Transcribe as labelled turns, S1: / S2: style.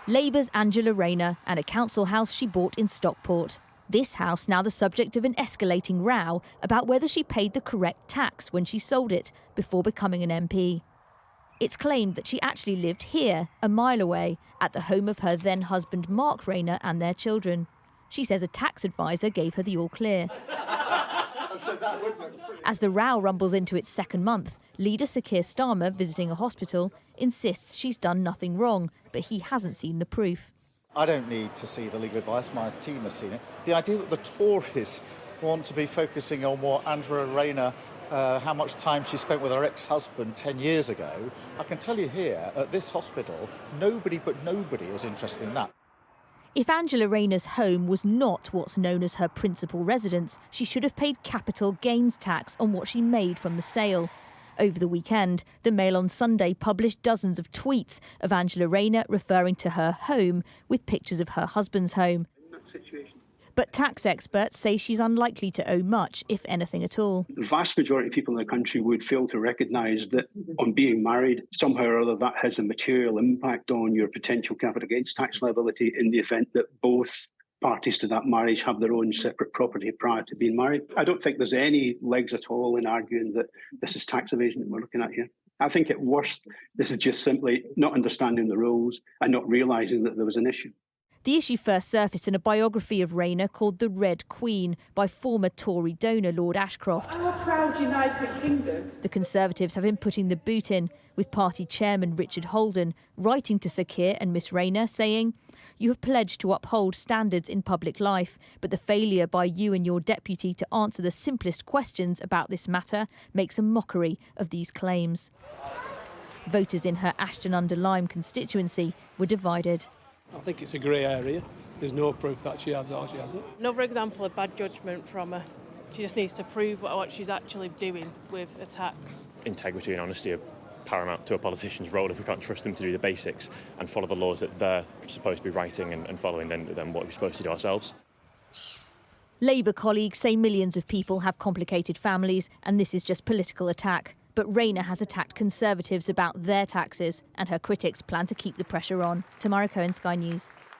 S1: Labour's Angela Rayner and a council house she bought in Stockport. This house now the subject of an escalating row about whether she paid the correct tax when she sold it before becoming an MP. It's claimed that she actually lived here, a mile away, at the home of her then-husband Mark Rayner and their children. She says a tax advisor gave her the all-clear. As the row rumbles into its second month, leader Sir Keir Starmer, visiting a hospital, insists she's done nothing wrong, but he hasn't seen the proof.
S2: I don't need to see the legal advice, my team has seen it. The idea that the Tories want to be focusing on what Angela Rayner, how much time she spent with her ex-husband 10 years ago, I can tell you here, at this hospital, nobody is interested in that.
S1: If Angela Rayner's home was not what's known as her principal residence, she should have paid capital gains tax on what she made from the sale. Over the weekend, the Mail on Sunday published dozens of tweets of Angela Rayner referring to her home with pictures of her husband's home. But tax experts say she's unlikely to owe much, if anything at all.
S3: The vast majority of people in the country would fail to recognise that on being married, somehow or other that has a material impact on your potential capital gains tax liability in the event that both parties to that marriage have their own separate property prior to being married. I don't think there's any legs at all in arguing that this is tax evasion that we're looking at here. I think at worst, this is just simply not understanding the rules and not realising that there was an issue.
S1: The issue first surfaced in a biography of Rayner called The Red Queen by former Tory donor Lord Ashcroft.
S4: Our proud United Kingdom.
S1: The Conservatives have been putting the boot in, with party chairman Richard Holden writing to Sir Keir and Miss Rayner saying, "You have pledged to uphold standards in public life, but the failure by you and your deputy to answer the simplest questions about this matter makes a mockery of these claims." Voters in her Ashton-under-Lyme constituency were divided.
S5: I think it's a grey area. There's no proof that she has or she hasn't.
S6: Another example of bad judgment from her. She just needs to prove what she's actually doing with a tax.
S7: Integrity and honesty are paramount to a politician's role. If we can't trust them to do the basics and follow the laws that they're supposed to be writing and following, then what are we supposed to do ourselves?
S1: Labour colleagues say millions of people have complicated families and this is just political attack. But Rayner has attacked Conservatives about their taxes and her critics plan to keep the pressure on. Tamara Cohen, Sky News.